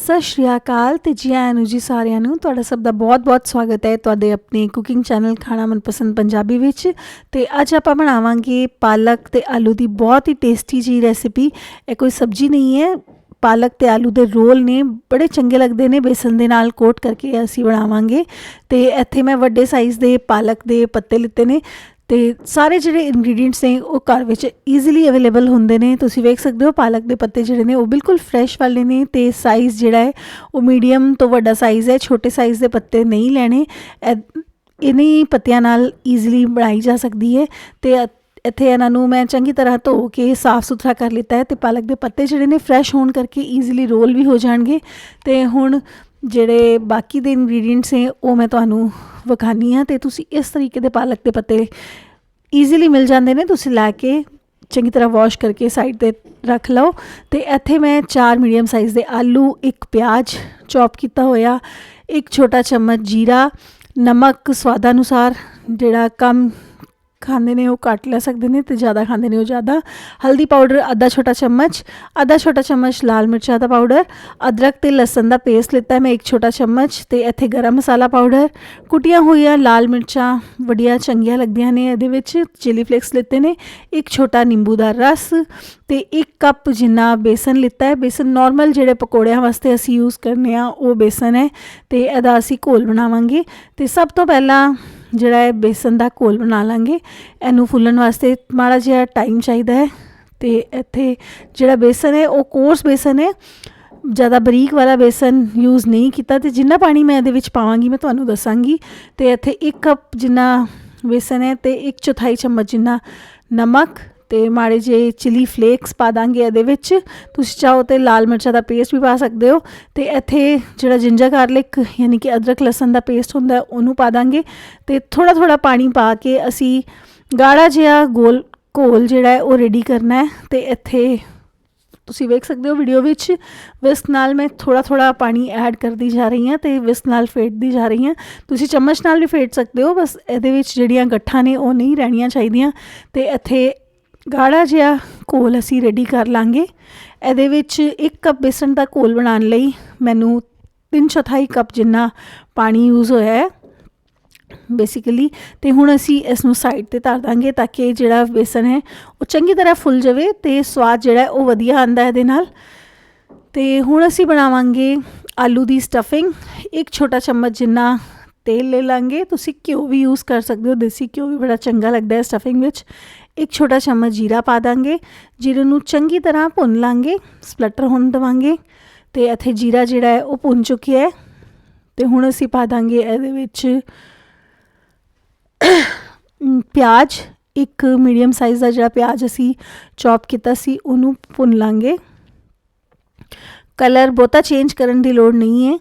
ਸਤਿ ਸ਼੍ਰੀ ਅਕਾਲ ਤੇ ਜੀ ਆਇਆਂ ਨੂੰ ਜੀ ਸਾਰਿਆਂ ਨੂੰ। ਤੁਹਾਡਾ ਸਭ ਦਾ ਬਹੁਤ-ਬਹੁਤ ਸਵਾਗਤ ਹੈ ਤੁਹਾਡੇ ਆਪਣੇ ਕੁਕਿੰਗ ਚੈਨਲ ਖਾਣਾ ਮਨਪਸੰਦ ਪੰਜਾਬੀ ਵਿੱਚ। ਤੇ ਅੱਜ ਆਪਾਂ ਬਣਾਵਾਂਗੇ ਪਾਲਕ ਤੇ ਆਲੂ ਦੀ ਬਹੁਤ ਹੀ ਟੇਸਟੀ ਜੀ ਰੈਸਿਪੀ। ਇਹ ਕੋਈ ਸਬਜ਼ੀ ਨਹੀਂ ਹੈ, ਪਾਲਕ ਤੇ ਆਲੂ ਦੇ ਰੋਲ ਨੇ, ਬੜੇ ਚੰਗੇ ਲੱਗਦੇ ਨੇ। ਬੇਸਨ ਦੇ ਨਾਲ ਕੋਟ ਕਰਕੇ ਅਸੀਂ ਬਣਾਵਾਂਗੇ। ਤੇ ਇੱਥੇ ਮੈਂ ਵੱਡੇ ਸਾਈਜ਼ ਦੇ ਪਾਲਕ ਦੇ ਪੱਤੇ ਲਿੱਤੇ ਨੇ ਤੇ ਸਾਰੇ ਜਿਹੜੇ ਇੰਗਰੀਡੀਐਂਟਸ ਨੇ ਉਹ ਘਰ ਵਿੱਚ ਈਜ਼ੀਲੀ ਅਵੇਲੇਬਲ ਹੁੰਦੇ ਨੇ। ਤੁਸੀਂ ਵੇਖ ਸਕਦੇ ਹੋ ਪਾਲਕ ਦੇ ਪੱਤੇ ਜਿਹੜੇ ਨੇ ਉਹ ਬਿਲਕੁਲ ਫਰੈਸ਼ ਵਾਲੇ ਨੇ ਤੇ ਸਾਈਜ਼ ਜਿਹੜਾ ਹੈ ਉਹ ਮੀਡੀਅਮ ਤੋਂ ਵੱਡਾ ਸਾਈਜ਼ ਹੈ। ਛੋਟੇ ਸਾਈਜ਼ ਦੇ ਪੱਤੇ ਨਹੀਂ ਲੈਣੇ। ਇन्हीं ਪੱਤਿਆਂ ਨਾਲ ਈਜ਼ੀਲੀ ਬਣਾਈ ਜਾ ਸਕਦੀ ਹੈ। ਤੇ ਇੱਥੇ ਇਹਨਾਂ ਨੂੰ ਮੈਂ ਚੰਗੀ ਤਰ੍ਹਾਂ ਧੋ ਕੇ ਸਾਫ਼ ਸੁਥਰਾ ਕਰ ਲਿੱਤਾ ਹੈ ਤੇ ਪਾਲਕ ਦੇ ਪੱਤੇ ਜਿਹੜੇ ਨੇ ਫਰੈਸ਼ ਹੋਣ ਕਰਕੇ ਈਜ਼ੀਲੀ ਰੋਲ ਵੀ ਹੋ ਜਾਣਗੇ। ਤੇ ਹੁਣ ਜਿਹੜੇ ਬਾਕੀ ਦੇ ਇੰਗਰੀਡੀਐਂਟਸ ਨੇ ਉਹ ਮੈਂ ਤੁਹਾਨੂੰ ਵਿਖਾਉਂਦੀ ਹਾਂ। ਤੇ ਤੁਸੀਂ ਇਸ ਤਰੀਕੇ ਦੇ ਪਾਲਕ ਦੇ ਪੱਤੇ ਈਜ਼ੀਲੀ ਮਿਲ ਜਾਂਦੇ ਨੇ, ਤੁਸੀਂ ਲੈ ਕੇ ਚੰਗੀ ਤਰ੍ਹਾਂ ਵਾਸ਼ ਕਰਕੇ ਸਾਈਡ 'ਤੇ ਰੱਖ ਲਓ। ਤੇ ਇੱਥੇ ਮੈਂ 4 ਮੀਡੀਅਮ ਸਾਈਜ਼ ਦੇ ਆਲੂ, 1 ਪਿਆਜ਼ ਚੌਪ ਕੀਤਾ ਹੋਇਆ, 1 ਛੋਟਾ ਚਮਚ ਜੀਰਾ, ਨਮਕ ਸਵਾਦ ਅਨੁਸਾਰ, ਜਿਹੜਾ ਕਮ ਖਾਂਦੇ ਨੇ ਉਹ ਘੱਟ ਲੈ ਸਕਦੇ ਨੇ ਤੇ ਜ਼ਿਆਦਾ ਖਾਂਦੇ ਨੇ ਉਹ ਜ਼ਿਆਦਾ, ਹਲਦੀ ਪਾਊਡਰ ਅੱਧਾ ਛੋਟਾ ਚਮਚ ਲਾਲ ਮਿਰਚਾਂ ਦਾ ਪਾਊਡਰ, ਅਦਰਕ ਤੇ ਲਸਣ ਦਾ ਪੇਸਟ ਲਿੱਤਾ ਮੈਂ 1 ਛੋਟਾ ਚਮਚ, ਤੇ ਇੱਥੇ ਗਰਮ ਮਸਾਲਾ ਪਾਊਡਰ, ਕੁੱਟੀਆਂ ਹੋਈਆਂ ਲਾਲ ਮਿਰਚਾਂ ਬੜੀਆਂ ਚੰਗੀਆਂ ਲੱਗਦੀਆਂ ਨੇ ਇਹਦੇ ਵਿੱਚ, ਚਿਲੀ ਫਲੇਕਸ ਲਿੱਤੇ ਨੇ, 1 ਛੋਟਾ ਨਿੰਬੂ ਦਾ ਰਸ ਤੇ 1 ਕੱਪ ਜਿੰਨਾ ਬੇਸਨ ਲਿੱਤਾ ਹੈ। ਬੇਸਨ ਨਾਰਮਲ ਜਿਹੜੇ ਪਕੌੜਿਆਂ ਵਾਸਤੇ ਅਸੀਂ ਯੂਜ਼ ਕਰਨੇ ਆ ਉਹ ਬੇਸਨ ਹੈ ਤੇ ਇਹਦਾ ਅਸੀਂ ਘੋਲ ਬਣਾਵਾਂਗੇ। ਤੇ ਸਭ ਤੋਂ ਪਹਿਲਾਂ ਜਿਹੜਾ ਹੈ ਬੇਸਨ ਦਾ ਘੋਲ ਬਣਾ ਲਾਂਗੇ। ਇਹਨੂੰ ਫੁੱਲਣ ਵਾਸਤੇ ਮਾੜਾ ਜਿਹਾ ਟਾਈਮ ਚਾਹੀਦਾ ਹੈ। ਤੇ ਇੱਥੇ ਜਿਹੜਾ ਬੇਸਨ ਹੈ ਉਹ ਕੋਰਸ ਬੇਸਨ ਹੈ, ਜ਼ਿਆਦਾ ਬਰੀਕ ਵਾਲਾ ਬੇਸਨ ਯੂਜ਼ ਨਹੀਂ ਕੀਤਾ। ਤੇ ਜਿੰਨਾ ਪਾਣੀ ਮੈਂ ਇਹਦੇ ਵਿੱਚ ਪਾਵਾਂਗੀ ਮੈਂ ਤੁਹਾਨੂੰ ਦੱਸਾਂਗੀ। ਤੇ ਇੱਥੇ 1 ਕੱਪ ਜਿੰਨਾ ਬੇਸਨ ਹੈ ਤੇ 1/4 ਚਮਚ ਜਿੰਨਾ ਨਮਕ ਤੇ ਮਾੜੇ ਜਿਹੇ ਚਿਲੀ ਫਲੇਕਸ ਪਾ ਦਾਂਗੇ ਇਹਦੇ ਵਿੱਚ। ਤੁਸੀਂ ਚਾਹੋ ਤੇ ਲਾਲ ਮਿਰਚਾਂ ਦਾ ਪੇਸਟ ਵੀ ਪਾ ਸਕਦੇ ਹੋ। ਤੇ ਇੱਥੇ ਜਿਹੜਾ ਜਿੰਜਰ ਗਾਰਲਿਕ ਯਾਨੀ ਕਿ ਅਦਰਕ ਲਸਣ ਦਾ ਪੇਸਟ ਹੁੰਦਾ ਉਹਨੂੰ ਪਾ ਦਾਂਗੇ। ਤੇ ਥੋੜ੍ਹਾ ਪਾਣੀ ਪਾ ਕੇ ਅਸੀਂ ਗਾੜਾ ਜਿਹਾ ਘੋਲ ਜਿਹੜਾ ਹੈ ਉਹ ਰੈਡੀ ਕਰਨਾ ਹੈ। ਤੇ ਇੱਥੇ ਤੁਸੀਂ ਵੇਖ ਸਕਦੇ ਹੋ ਵੀਡੀਓ ਵਿੱਚ ਵਿਸਕ ਨਾਲ ਮੈਂ ਥੋੜ੍ਹਾ ਪਾਣੀ ਐਡ ਕਰਦੀ ਜਾ ਰਹੀ ਹਾਂ ਤੇ ਵਿਸਕ ਨਾਲ ਫੇਟਦੀ ਜਾ ਰਹੀ ਹਾਂ। ਤੁਸੀਂ ਚਮਚ ਨਾਲ ਵੀ ਫੇਟ ਸਕਦੇ ਹੋ, ਬਸ ਇਹਦੇ ਵਿੱਚ ਜਿਹੜੀਆਂ ਗੱਠਾਂ ਨੇ ਉਹ ਨਹੀਂ ਰਹਿਣੀਆਂ ਚਾਹੀਦੀਆਂ। ਤੇ ਇੱਥੇ ਗਾੜਾ ਜਿਹਾ ਘੋਲ ਅਸੀਂ ਰੈਡੀ ਕਰ ਲਾਂਗੇ। ਇਹਦੇ ਵਿੱਚ 1 ਕੱਪ ਬੇਸਣ ਦਾ ਘੋਲ ਬਣਾਉਣ ਲਈ ਮੈਨੂੰ 3/4 ਕੱਪ ਜਿੰਨਾ ਪਾਣੀ ਯੂਜ਼ ਹੋਇਆ ਹੈ ਬੇਸਿਕਲੀ। ਤੇ ਹੁਣ ਅਸੀਂ ਇਸ ਨੂੰ ਸਾਈਡ 'ਤੇ ਧਰ ਦਾਂਗੇ ਤਾਂ ਕਿ ਜਿਹੜਾ ਬੇਸਨ ਹੈ ਉਹ ਚੰਗੀ ਤਰ੍ਹਾਂ ਫੁੱਲ ਜਾਵੇ ਤੇ ਸਵਾਦ ਜਿਹੜਾ ਉਹ ਵਧੀਆ ਆਉਂਦਾ ਇਹਦੇ ਨਾਲ। ਤੇ ਹੁਣ ਅਸੀਂ ਬਣਾਵਾਂਗੇ ਆਲੂ ਦੀ ਸਟਫਿੰਗ। 1 ਛੋਟਾ ਚਮਚ ਜਿੰਨਾ ਤੇਲ ਲੈ ਲਾਂਗੇ, ਤੁਸੀਂ ਘਿਓ ਵੀ ਯੂਜ਼ ਕਰ ਸਕਦੇ ਹੋ, ਦੇਸੀ ਘਿਓ ਵੀ ਬੜਾ ਚੰਗਾ ਲੱਗਦਾ ਹੈ ਸਟਫਿੰਗ ਵਿੱਚ। 1 ਛੋਟਾ ਚਮਚ ਜੀਰਾ ਪਾ ਦਾਂਗੇ, ਜੀਰੇ ਨੂੰ ਚੰਗੀ ਤਰ੍ਹਾਂ ਭੁੰਨ ਲਾਂਗੇ, ਸਪਲਟਰ ਹੋਣ ਦੇਵਾਂਗੇ। ਤੇ ਇੱਥੇ ਜੀਰਾ ਜਿਹੜਾ ਹੈ ਉਹ ਭੁੰਨ ਚੁੱਕਿਆ ਹੈ। ਤੇ ਹੁਣ ਅਸੀਂ ਪਾ ਦਾਂਗੇ ਇਹਦੇ ਵਿੱਚ ਪਿਆਜ਼, 1 ਮੀਡੀਅਮ ਸਾਈਜ਼ ਦਾ ਜਿਹੜਾ ਪਿਆਜ਼ ਅਸੀਂ ਚੌਪ ਕੀਤਾ ਸੀ ਉਹਨੂੰ ਭੁੰਨ ਲਾਂਗੇ। ਕਲਰ ਬਹੁਤਾ ਚੇਂਜ ਕਰਨ ਦੀ ਲੋੜ ਨਹੀਂ ਹੈ,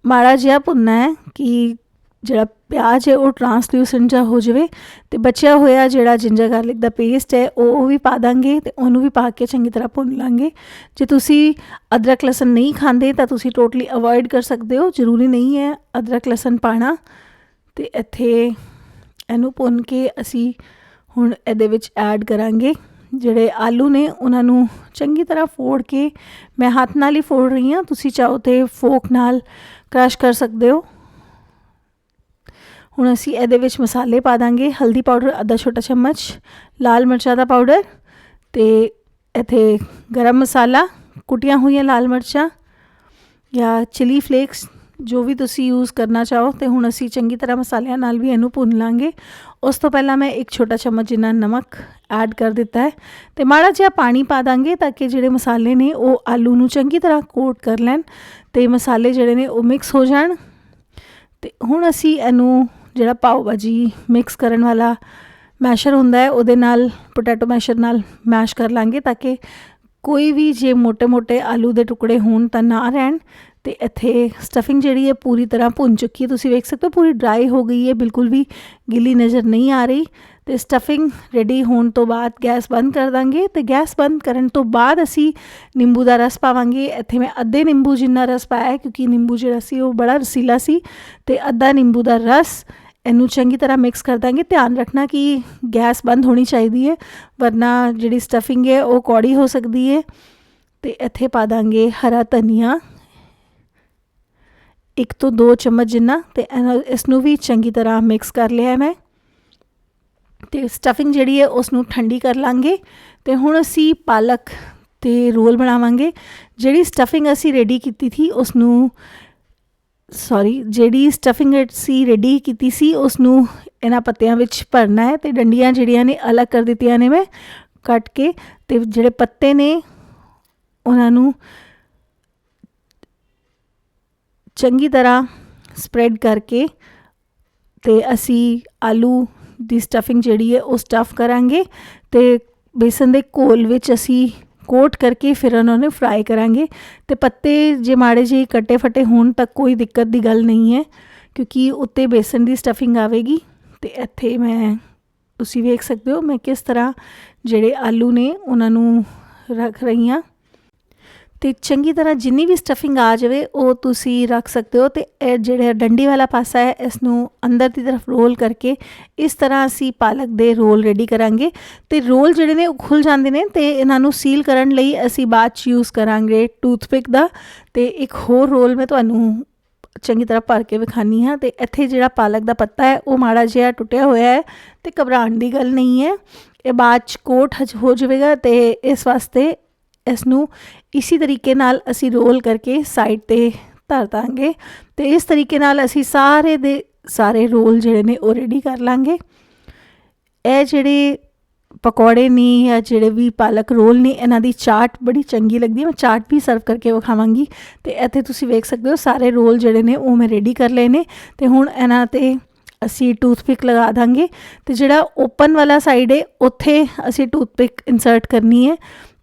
ਮਾੜਾ ਜਿਹਾ ਭੁੰਨਣਾ ਹੈ ਕਿ ਜਿਹੜਾ ਪਿਆਜ਼ ਹੈ ਉਹ ਟਰਾਂਸਲੂਸੈਂਟ ਜਿਹਾ ਹੋ ਜਾਵੇ। ਤੇ ਬਚਿਆ ਹੋਇਆ ਜਿਹੜਾ ਜਿੰਜਰ ਗਾਰਲਿਕ ਦਾ ਪੇਸਟ ਹੈ ਉਹ ਵੀ ਪਾ ਦਾਂਗੇ ਤੇ ਉਹਨੂੰ ਵੀ ਪਾ ਕੇ ਚੰਗੀ ਤਰ੍ਹਾਂ ਭੁੰਨ ਲਾਂਗੇ। ਜੇ ਤੁਸੀਂ ਅਦਰਕ ਲਸਣ ਨਹੀਂ ਖਾਂਦੇ ਤਾਂ ਤੁਸੀਂ ਟੋਟਲੀ ਅਵੋਇਡ ਕਰ ਸਕਦੇ ਹੋ, ਜ਼ਰੂਰੀ ਨਹੀਂ ਹੈ ਅਦਰਕ ਲਸਣ ਪਾਉਣਾ। ਤੇ ਇੱਥੇ ਇਹਨੂੰ ਭੁੰਨ ਕੇ ਅਸੀਂ ਹੁਣ ਇਹਦੇ ਵਿੱਚ ਐਡ ਕਰਾਂਗੇ ਜਿਹੜੇ ਆਲੂ ਨੇ ਉਹਨਾਂ ਨੂੰ ਚੰਗੀ ਤਰ੍ਹਾਂ ਫੋੜ ਕੇ, ਮੈਂ ਹੱਥ ਨਾਲ ਹੀ ਫੋੜ ਰਹੀ ਹਾਂ, ਤੁਸੀਂ ਚਾਹੋ ਤੇ ਫੋਕ ਨਾਲ ਕ੍ਰਸ਼ ਕਰ ਸਕਦੇ ਹੋ। ਹੁਣ ਅਸੀਂ ਇਹਦੇ ਵਿੱਚ ਮਸਾਲੇ ਪਾ ਦਾਂਗੇ। ਹਲਦੀ ਪਾਊਡਰ ਅੱਧਾ ਛੋਟਾ ਚਮਚ, ਲਾਲ ਮਿਰਚਾਂ ਦਾ ਪਾਊਡਰ ਤੇ ਇੱਥੇ ਗਰਮ ਮਸਾਲਾ, ਕੁੱਟੀਆਂ ਹੋਈਆਂ ਲਾਲ ਮਿਰਚਾਂ ਜਾਂ ਚਿਲੀ ਫਲੇਕਸ ਜੋ ਵੀ ਤੁਸੀਂ ਯੂਜ਼ ਕਰਨਾ ਚਾਹੋ। ਤੇ ਹੁਣ ਅਸੀਂ ਚੰਗੀ ਤਰ੍ਹਾਂ ਮਸਾਲਿਆਂ ਨਾਲ ਵੀ ਇਹਨੂੰ ਭੁੰਨ ਲਾਂਗੇ। ਉਸ ਤੋਂ ਪਹਿਲਾਂ ਮੈਂ 1 ਛੋਟਾ ਚਮਚ ਜਿੰਨਾ ਨਮਕ ਐਡ ਕਰ ਦਿੱਤਾ ਹੈ ਤੇ ਮਾੜਾ ਜਿਹਾ ਪਾਣੀ ਪਾ ਦਾਂਗੇ ਤਾਂ ਕਿ ਜਿਹੜੇ ਮਸਾਲੇ ਨੇ ਉਹ ਆਲੂ ਨੂੰ ਚੰਗੀ ਤਰ੍ਹਾਂ ਕੋਟ ਕਰ ਲੈਣ ਤੇ ਮਸਾਲੇ ਜਿਹੜੇ ਨੇ ਉਹ ਮਿਕਸ ਹੋ ਜਾਣ। ਤੇ ਹੁਣ ਅਸੀਂ ਇਹਨੂੰ ਜਿਹੜਾ ਪਾਓ ਭਾਜੀ ਮਿਕਸ ਕਰਨ ਵਾਲਾ ਮੈਸ਼ਰ ਹੁੰਦਾ ਹੈ ਉਹਦੇ ਨਾਲ, ਪੋਟੈਟੋ ਮੈਸ਼ਰ ਨਾਲ ਮੈਸ਼ ਕਰ ਲਾਂਗੇ ਤਾਂ ਕਿ ਕੋਈ ਵੀ ਜੇ ਮੋਟੇ ਆਲੂ ਦੇ ਟੁਕੜੇ ਹੋਣ ਤਾਂ ਨਾ ਰਹਿਣ। ਤੇ ਇੱਥੇ ਸਟਫਿੰਗ ਜਿਹੜੀ ਹੈ ਪੂਰੀ ਤਰ੍ਹਾਂ ਭੁੰਨ ਚੁੱਕੀ ਹੈ, ਤੁਸੀਂ ਵੇਖ ਸਕਦੇ ਹੋ ਪੂਰੀ ਡਰਾਈ ਹੋ ਗਈ ਹੈ, ਬਿਲਕੁਲ ਵੀ ਗਿੱਲੀ ਨਜ਼ਰ ਨਹੀਂ ਆ ਰਹੀ। ਤੇ ਸਟਫਿੰਗ ਰੈਡੀ ਹੋਣ ਤੋਂ ਬਾਅਦ ਗੈਸ ਬੰਦ ਕਰ ਦਾਂਗੇ। ਤੇ ਗੈਸ ਬੰਦ ਕਰਨ ਤੋਂ ਬਾਅਦ ਅਸੀਂ ਨਿੰਬੂ ਦਾ ਰਸ ਪਾਵਾਂਗੇ। ਇੱਥੇ ਮੈਂ ਅੱਧੇ ਨਿੰਬੂ ਜਿੰਨਾ ਰਸ ਪਾਇਆ ਕਿਉਂਕਿ ਨਿੰਬੂ ਜਿਹੜਾ ਸੀ ਉਹ ਬੜਾ ਰਸੀਲਾ ਸੀ। ਤੇ ਅੱਧਾ ਨਿੰਬੂ ਦਾ ਰਸ, ਇਹਨੂੰ ਚੰਗੀ ਤਰ੍ਹਾਂ ਮਿਕਸ ਕਰ ਦਾਂਗੇ। ਧਿਆਨ ਰੱਖਣਾ ਕਿ ਗੈਸ ਬੰਦ ਹੋਣੀ ਚਾਹੀਦੀ ਹੈ, ਵਰਨਾ ਜਿਹੜੀ ਸਟਫਿੰਗ ਹੈ ਉਹ ਕੌੜੀ ਹੋ ਸਕਦੀ ਹੈ। ਤੇ ਇੱਥੇ ਪਾ ਦਾਂਗੇ ਹਰਾ ਧਨੀਆ, 1 ਤੋਂ 2 ਚਮਚ ਜਿੰਨਾ, ਅਤੇ ਇਸ ਨੂੰ ਵੀ ਚੰਗੀ ਤਰ੍ਹਾਂ ਮਿਕਸ ਕਰ ਲਿਆ ਮੈਂ। ਅਤੇ ਸਟਫਿੰਗ ਜਿਹੜੀ ਹੈ ਉਸ ਨੂੰ ਠੰਡੀ ਕਰ ਲਾਂਗੇ। ਅਤੇ ਹੁਣ ਅਸੀਂ ਪਾਲਕ ਅਤੇ ਰੋਲ ਬਣਾਵਾਂਗੇ। ਜਿਹੜੀ ਸਟਫਿੰਗ ਅਸੀਂ ਰੈਡੀ ਕੀਤੀ ਸੀ ਜਿਹੜੀ ਸਟਫਿੰਗ ਅਸੀਂ ਰੈਡੀ ਕੀਤੀ ਸੀ ਉਸ ਨੂੰ ਇਹਨਾਂ ਪੱਤਿਆਂ ਵਿੱਚ ਭਰਨਾ ਹੈ। ਅਤੇ ਡੰਡੀਆਂ ਜਿਹੜੀਆਂ ਨੇ ਅਲੱਗ ਕਰ ਦਿੱਤੀਆਂ ਨੇ ਮੈਂ ਕੱਟ ਕੇ, ਅਤੇ ਜਿਹੜੇ ਪੱਤੇ ਨੇ ਉਹਨਾਂ ਨੂੰ ਚੰਗੀ ਤਰ੍ਹਾਂ ਸਪਰੈਡ ਕਰਕੇ ਅਤੇ ਅਸੀਂ ਆਲੂ ਦੀ ਸਟਫਿੰਗ ਜਿਹੜੀ ਹੈ ਉਹ ਸਟਫ ਕਰਾਂਗੇ। ਅਤੇ ਬੇਸਨ ਦੇ ਘੋਲ ਵਿੱਚ ਅਸੀਂ ਕੋਟ ਕਰਕੇ ਫਿਰ ਉਹਨਾਂ ਨੂੰ ਫਰਾਈ ਕਰਾਂਗੇ। ਅਤੇ ਪੱਤੇ ਜੇ ਮਾੜੇ ਜਿਹੇ ਕੱਟੇ ਫਟੇ ਹੋਣ ਤਾਂ ਕੋਈ ਦਿੱਕਤ ਦੀ ਗੱਲ ਨਹੀਂ ਹੈ, ਕਿਉਂਕਿ ਉੱਤੇ ਬੇਸਨ ਦੀ ਸਟਫਿੰਗ ਆਵੇਗੀ। ਅਤੇ ਇੱਥੇ ਤੁਸੀਂ ਵੇਖ ਸਕਦੇ ਹੋ ਮੈਂ ਕਿਸ ਤਰ੍ਹਾਂ ਜਿਹੜੇ ਆਲੂ ਨੇ ਉਹਨਾਂ ਨੂੰ ਰੱਖ ਰਹੀ ਹਾਂ। ਅਤੇ ਚੰਗੀ ਤਰ੍ਹਾਂ ਜਿੰਨੀ ਵੀ ਸਟਫਿੰਗ ਆ ਜਾਵੇ ਉਹ ਤੁਸੀਂ ਰੱਖ ਸਕਦੇ ਹੋ। ਅਤੇ ਇਹ ਜਿਹੜਾ ਡੰਡੀ ਵਾਲਾ ਪਾਸਾ ਹੈ ਇਸ ਨੂੰ ਅੰਦਰ ਦੀ ਤਰਫ ਰੋਲ ਕਰਕੇ ਇਸ ਤਰ੍ਹਾਂ ਅਸੀਂ ਪਾਲਕ ਦੇ ਰੋਲ ਰੈਡੀ ਕਰਾਂਗੇ। ਅਤੇ ਰੋਲ ਜਿਹੜੇ ਨੇ ਉਹ ਖੁੱਲ੍ਹ ਜਾਂਦੇ ਨੇ, ਅਤੇ ਇਹਨਾਂ ਨੂੰ ਸੀਲ ਕਰਨ ਲਈ ਅਸੀਂ ਬਾਅਦ 'ਚ ਯੂਜ਼ ਕਰਾਂਗੇ ਟੂਥਪਿਕ ਦਾ। ਅਤੇ ਇੱਕ ਹੋਰ ਰੋਲ ਮੈਂ ਤੁਹਾਨੂੰ ਚੰਗੀ ਤਰ੍ਹਾਂ ਭਰ ਕੇ ਵਿਖਾਉਂਦੀ ਹਾਂ। ਅਤੇ ਇੱਥੇ ਜਿਹੜਾ ਪਾਲਕ ਦਾ ਪੱਤਾ ਹੈ ਉਹ ਮਾੜਾ ਜਿਹਾ ਟੁੱਟਿਆ ਹੋਇਆ ਹੈ, ਅਤੇ ਘਬਰਾਉਣ ਦੀ ਗੱਲ ਨਹੀਂ ਹੈ, ਇਹ ਬਾਅਦ 'ਚ ਕੋਟ ਹੋ ਜਾਵੇਗਾ। ਅਤੇ ਇਸ ਵਾਸਤੇ ਇਸ ਨੂੰ ਇਸੀ ਤਰੀਕੇ ਨਾਲ ਅਸੀਂ ਰੋਲ ਕਰਕੇ ਸਾਈਡ 'ਤੇ ਧਰ ਦਾਂਗੇ। ਅਤੇ ਇਸ ਤਰੀਕੇ ਨਾਲ ਅਸੀਂ ਸਾਰੇ ਦੇ ਸਾਰੇ ਰੋਲ ਜਿਹੜੇ ਨੇ ਉਹ ਰੈਡੀ ਕਰ ਲਾਂਗੇ। ਇਹ ਜਿਹੜੇ ਪਕੌੜੇ ਨੇ ਜਾਂ ਜਿਹੜੇ ਵੀ ਪਾਲਕ ਰੋਲ ਨੇ ਇਹਨਾਂ ਦੀ ਚਾਟ ਬੜੀ ਚੰਗੀ ਲੱਗਦੀ ਹੈ। ਮੈਂ ਚਾਟ ਵੀ ਸਰਵ ਕਰਕੇ ਵਿਖਾਵਾਂਗੀ। ਅਤੇ ਇੱਥੇ ਤੁਸੀਂ ਵੇਖ ਸਕਦੇ ਹੋ ਸਾਰੇ ਰੋਲ ਜਿਹੜੇ ਨੇ ਉਹ ਮੈਂ ਰੈਡੀ ਕਰ ਲਏ ਨੇ। ਅਤੇ ਹੁਣ ਇਹਨਾਂ 'ਤੇ ਅਸੀਂ ਟੂਥਪਿਕ ਲਗਾ ਦਾਂਗੇ। ਅਤੇ ਜਿਹੜਾ ਓਪਨ ਵਾਲਾ ਸਾਈਡ ਹੈ ਉੱਥੇ ਅਸੀਂ ਟੂਥਪਿਕ ਇਨਸਰਟ ਕਰਨੀ ਹੈ।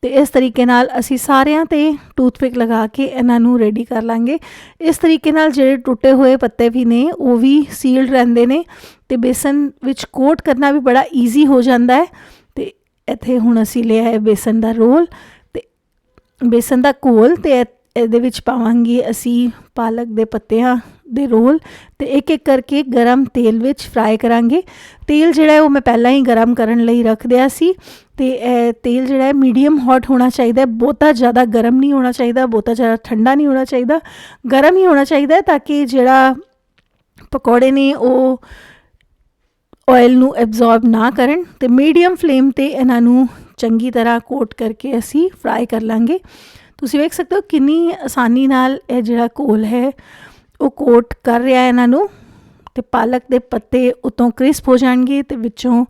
ਅਤੇ ਇਸ ਤਰੀਕੇ ਨਾਲ ਅਸੀਂ ਸਾਰਿਆਂ 'ਤੇ ਟੂਥਪਿਕ ਲਗਾ ਕੇ ਇਹਨਾਂ ਨੂੰ ਰੈਡੀ ਕਰ ਲਾਂਗੇ। ਇਸ ਤਰੀਕੇ ਨਾਲ ਜਿਹੜੇ ਟੁੱਟੇ ਹੋਏ ਪੱਤੇ ਵੀ ਨੇ ਉਹ ਵੀ ਸੀਲਡ ਰਹਿੰਦੇ ਨੇ, ਅਤੇ ਬੇਸਨ ਵਿੱਚ ਕੋਟ ਕਰਨਾ ਵੀ ਬੜਾ ਈਜ਼ੀ ਹੋ ਜਾਂਦਾ ਹੈ। ਅਤੇ ਇੱਥੇ ਹੁਣ ਅਸੀਂ ਲਿਆ ਹੈ ਬੇਸਨ ਦਾ ਰੋਲ ਅਤੇ ਬੇਸਨ ਦਾ ਘੋਲ, ਅਤੇ ਇਹਦੇ ਵਿੱਚ ਪਾਵਾਂਗੇ ਅਸੀਂ ਪਾਲਕ ਦੇ ਪੱਤਿਆਂ ਦੇ ਰੋਲ, ਅਤੇ ਇੱਕ ਇੱਕ ਕਰਕੇ ਗਰਮ ਤੇਲ ਵਿੱਚ ਫਰਾਈ ਕਰਾਂਗੇ। ਤੇਲ ਜਿਹੜਾ ਹੈ ਉਹ ਮੈਂ ਪਹਿਲਾਂ ਹੀ ਗਰਮ ਕਰਨ ਲਈ ਰੱਖ ਦਿਆ ਸੀ। ਅਤੇ ਇਹ ਤੇਲ ਜਿਹੜਾ ਹੈ ਮੀਡੀਅਮ ਹੌਟ ਹੋਣਾ ਚਾਹੀਦਾ, ਬਹੁਤਾ ਜ਼ਿਆਦਾ ਗਰਮ ਨਹੀਂ ਹੋਣਾ ਚਾਹੀਦਾ, ਬਹੁਤਾ ਜ਼ਿਆਦਾ ਠੰਡਾ ਨਹੀਂ ਹੋਣਾ ਚਾਹੀਦਾ, ਗਰਮ ਹੀ ਹੋਣਾ ਚਾਹੀਦਾ, ਤਾਂ ਕਿ ਜਿਹੜਾ ਪਕੌੜੇ ਨੇ ਉਹ ਆਇਲ ਨੂੰ ਐਬਜ਼ੋਰਬ ਨਾ ਕਰਨ। ਅਤੇ ਮੀਡੀਅਮ ਫਲੇਮ 'ਤੇ ਇਹਨਾਂ ਨੂੰ ਚੰਗੀ ਤਰ੍ਹਾਂ ਕੋਟ ਕਰਕੇ ਅਸੀਂ ਫਰਾਈ ਕਰ ਲਾਂਗੇ। ਤੁਸੀਂ ਵੇਖ ਸਕਦੇ ਹੋ ਕਿੰਨੀ ਆਸਾਨੀ ਨਾਲ ਇਹ ਜਿਹੜਾ ਘੋਲ ਹੈ ਉਹ ਕੋਟ ਕਰ ਰਿਹਾ ਇਹਨਾਂ ਨੂੰ। ਅਤੇ ਪਾਲਕ ਦੇ ਪੱਤੇ ਉੱਤੋਂ ਕ੍ਰਿਸਪ ਹੋ ਜਾਣਗੇ, ਅਤੇ ਵਿੱਚੋਂ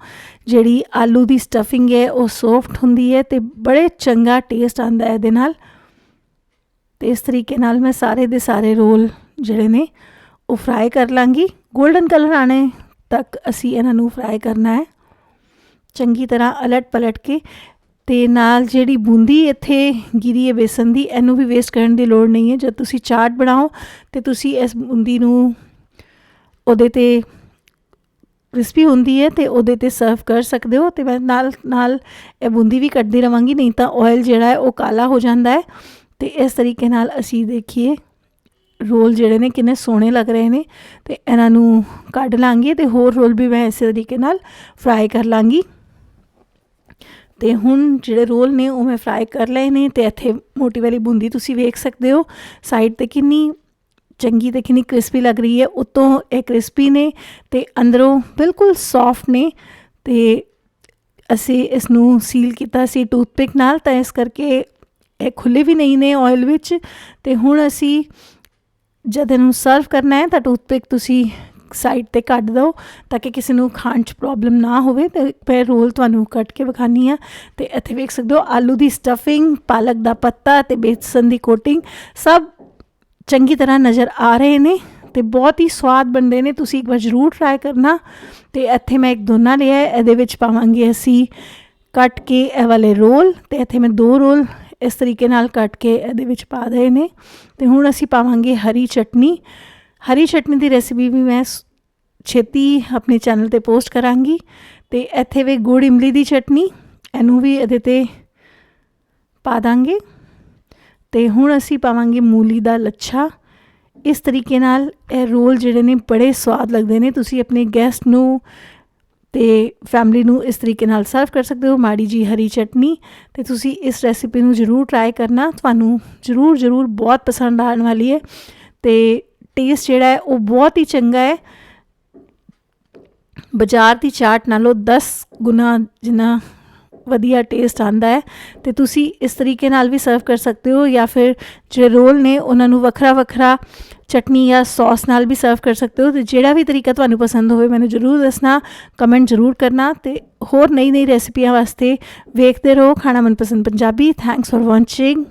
ਜਿਹੜੀ ਆਲੂ ਦੀ ਸਟਫਿੰਗ ਹੈ ਉਹ ਸੌਫਟ ਹੁੰਦੀ ਹੈ, ਅਤੇ ਬੜੇ ਚੰਗਾ ਟੇਸਟ ਆਉਂਦਾ ਹੈ ਇਹਦੇ ਨਾਲ। ਅਤੇ ਇਸ ਤਰੀਕੇ ਨਾਲ ਮੈਂ ਸਾਰੇ ਦੇ ਸਾਰੇ ਰੋਲ ਜਿਹੜੇ ਨੇ ਉਹ ਫਰਾਈ ਕਰ ਲਾਂਗੀ। ਗੋਲਡਨ ਕਲਰ ਆਉਣੇ ਤੱਕ ਅਸੀਂ ਇਹਨਾਂ ਨੂੰ ਫਰਾਈ ਕਰਨਾ ਹੈ ਚੰਗੀ ਤਰ੍ਹਾਂ ਉਲਟ ਪਲਟ ਕੇ। ਅਤੇ ਨਾਲ ਜਿਹੜੀ ਬੂੰਦੀ ਇੱਥੇ ਗਿਰੀ ਹੈ ਬੇਸਨ ਦੀ, ਇਹਨੂੰ ਵੀ ਵੇਸਟ ਕਰਨ ਦੀ ਲੋੜ ਨਹੀਂ ਹੈ। ਜਦ ਤੁਸੀਂ ਚਾਟ ਬਣਾਓ ਅਤੇ ਤੁਸੀਂ ਇਸ ਬੂੰਦੀ ਨੂੰ ਉਹਦੇ 'ਤੇ ਕ੍ਰਿਸਪੀ ਹੁੰਦੀ ਹੈ ਅਤੇ ਉਹਦੇ 'ਤੇ ਸਰਵ ਕਰ ਸਕਦੇ ਹੋ। ਅਤੇ ਮੈਂ ਨਾਲ ਇਹ ਬੂੰਦੀ ਵੀ ਕੱਟਦੀ ਰਹਾਂਗੀ, ਨਹੀਂ ਤਾਂ ਆਇਲ ਜਿਹੜਾ ਹੈ ਉਹ ਕਾਲਾ ਹੋ ਜਾਂਦਾ ਹੈ। ਅਤੇ ਇਸ ਤਰੀਕੇ ਨਾਲ ਅਸੀਂ ਦੇਖੀਏ ਰੋਲ ਜਿਹੜੇ ਨੇ ਕਿੰਨੇ ਸੋਹਣੇ ਲੱਗ ਰਹੇ ਨੇ, ਅਤੇ ਇਹਨਾਂ ਨੂੰ ਕੱਢ ਲਾਂਗੇ। ਅਤੇ ਹੋਰ ਰੋਲ ਵੀ ਮੈਂ ਇਸੇ ਤਰੀਕੇ ਨਾਲ ਫਰਾਈ ਕਰ ਲਾਂਗੀ। ਅਤੇ ਹੁਣ ਜਿਹੜੇ ਰੋਲ ਨੇ ਉਹ ਮੈਂ ਫਰਾਈ ਕਰ ਲਏ ਨੇ। ਅਤੇ ਇੱਥੇ ਮੋਟੀ ਵਾਲੀ ਬੂੰਦੀ ਤੁਸੀਂ ਵੇਖ ਸਕਦੇ ਹੋ ਸਾਈਡ 'ਤੇ ਕਿੰਨੀ ਚੰਗੀ ਅਤੇ ਕਿੰਨੀ ਕ੍ਰਿਸਪੀ ਲੱਗ ਰਹੀ ਹੈ। ਉੱਤੋਂ ਇਹ ਕ੍ਰਿਸਪੀ ਨੇ ਅਤੇ ਅੰਦਰੋਂ ਬਿਲਕੁਲ ਸੌਫਟ ਨੇ। ਅਤੇ ਅਸੀਂ ਇਸ ਨੂੰ ਸੀਲ ਕੀਤਾ ਸੀ ਟੂਥਪਿਕ ਨਾਲ, ਤਾਂ ਇਸ ਕਰਕੇ ਇਹ ਖੁੱਲ੍ਹੇ ਵੀ ਨਹੀਂ ਨੇ ਆਇਲ ਵਿੱਚ। ਅਤੇ ਹੁਣ ਅਸੀਂ ਜਦ ਇਹਨੂੰ ਸਰਵ ਕਰਨਾ ਹੈ ਤਾਂ ਟੂਥਪਿਕ ਤੁਸੀਂ ਸਾਈਡ 'ਤੇ ਕੱਢ ਦਿਓ, ਤਾਂ ਕਿ ਕਿਸੇ ਨੂੰ ਖਾਣ 'ਚ ਪ੍ਰੋਬਲਮ ਨਾ ਹੋਵੇ। ਅਤੇ ਮੈਂ ਰੋਲ ਤੁਹਾਨੂੰ ਕੱਟ ਕੇ ਵਿਖਾਉਂਦੀ ਹਾਂ। ਅਤੇ ਇੱਥੇ ਵੇਖ ਸਕਦੇ ਹੋ ਆਲੂ ਦੀ ਸਟਫਿੰਗ, ਪਾਲਕ ਦਾ ਪੱਤਾ ਅਤੇ ਬੇਸਨ ਦੀ ਕੋਟਿੰਗ ਸਭ ਚੰਗੀ ਤਰ੍ਹਾਂ ਨਜ਼ਰ ਆ ਰਹੇ ਨੇ, ਅਤੇ ਬਹੁਤ ਹੀ ਸਵਾਦ ਬਣਦੇ ਨੇ। ਤੁਸੀਂ ਇੱਕ ਵਾਰ ਜ਼ਰੂਰ ਟਰਾਈ ਕਰਨਾ। ਅਤੇ ਇੱਥੇ ਮੈਂ ਇੱਕ ਦੋਨਾ ਲਿਆ, ਇਹਦੇ ਵਿੱਚ ਪਾਵਾਂਗੇ ਅਸੀਂ ਕੱਟ ਕੇ ਇਹ ਵਾਲੇ ਰੋਲ, ਅਤੇ ਇੱਥੇ ਮੈਂ 2 ਰੋਲ ਇਸ ਤਰੀਕੇ ਨਾਲ ਕੱਟ ਕੇ ਇਹਦੇ ਵਿੱਚ ਪਾ ਰਹੇ ਨੇ। ਅਤੇ ਹੁਣ ਅਸੀਂ ਪਾਵਾਂਗੇ ਹਰੀ ਚਟਨੀ। ਹਰੀ ਚਟਨੀ ਦੀ ਰੈਸਿਪੀ ਵੀ ਮੈਂ ਛੇਤੀ ਆਪਣੇ ਚੈਨਲ 'ਤੇ ਪੋਸਟ ਕਰਾਂਗੀ। ਅਤੇ ਇੱਥੇ ਵੀ ਗੁੜ ਇਮਲੀ ਦੀ ਚਟਨੀ, ਇਹਨੂੰ ਵੀ ਇਹਦੇ 'ਤੇ ਪਾ ਦਾਂਗੇ। ਅਤੇ ਹੁਣ ਅਸੀਂ ਪਾਵਾਂਗੇ ਮੂਲੀ ਦਾ ਲੱਛਾ। ਇਸ ਤਰੀਕੇ ਨਾਲ ਇਹ ਰੋਲ ਜਿਹੜੇ ਨੇ ਬੜੇ ਸਵਾਦ ਲੱਗਦੇ ਨੇ। ਤੁਸੀਂ ਆਪਣੇ ਗੈਸਟ ਨੂੰ ਅਤੇ ਫੈਮਲੀ ਨੂੰ ਇਸ ਤਰੀਕੇ ਨਾਲ ਸਰਵ ਕਰ ਸਕਦੇ ਹੋ, ਮਾੜੀ ਜੀ ਹਰੀ ਚਟਨੀ। ਅਤੇ ਤੁਸੀਂ ਇਸ ਰੈਸਿਪੀ ਨੂੰ ਜ਼ਰੂਰ ਟਰਾਈ ਕਰਨਾ, ਤੁਹਾਨੂੰ ਜ਼ਰੂਰ ਬਹੁਤ ਪਸੰਦ ਆਉਣ ਵਾਲੀ ਹੈ। ਅਤੇ ਟੇਸਟ ਜਿਹੜਾ ਹੈ ਉਹ ਬਹੁਤ ਹੀ ਚੰਗਾ ਹੈ। ਬਾਜ਼ਾਰ ਦੀ ਚਾਟ ਨਾਲੋਂ 10 ਗੁਣਾ ਜਿੰਨਾ ਵਧੀਆ ਟੇਸਟ ਆਉਂਦਾ ਹੈ। ਅਤੇ ਤੁਸੀਂ ਇਸ ਤਰੀਕੇ ਨਾਲ ਵੀ ਸਰਵ ਕਰ ਸਕਦੇ ਹੋ, ਜਾਂ ਫਿਰ ਜਿਹੜੇ ਰੋਲ ਨੇ ਉਹਨਾਂ ਨੂੰ ਵੱਖਰਾ ਵੱਖਰਾ ਚਟਨੀ ਜਾਂ ਸੌਸ ਨਾਲ ਵੀ ਸਰਵ ਕਰ ਸਕਦੇ ਹੋ। ਅਤੇ ਜਿਹੜਾ ਵੀ ਤਰੀਕਾ ਤੁਹਾਨੂੰ ਪਸੰਦ ਹੋਵੇ ਮੈਨੂੰ ਜ਼ਰੂਰ ਦੱਸਣਾ, ਕਮੈਂਟ ਜ਼ਰੂਰ ਕਰਨਾ। ਅਤੇ ਹੋਰ ਨਈ ਰੈਸਿਪੀਆਂ ਵਾਸਤੇ ਵੇਖਦੇ ਰਹੋ ਖਾਣਾ ਮਨਪਸੰਦ ਪੰਜਾਬੀ। Thanks for watching.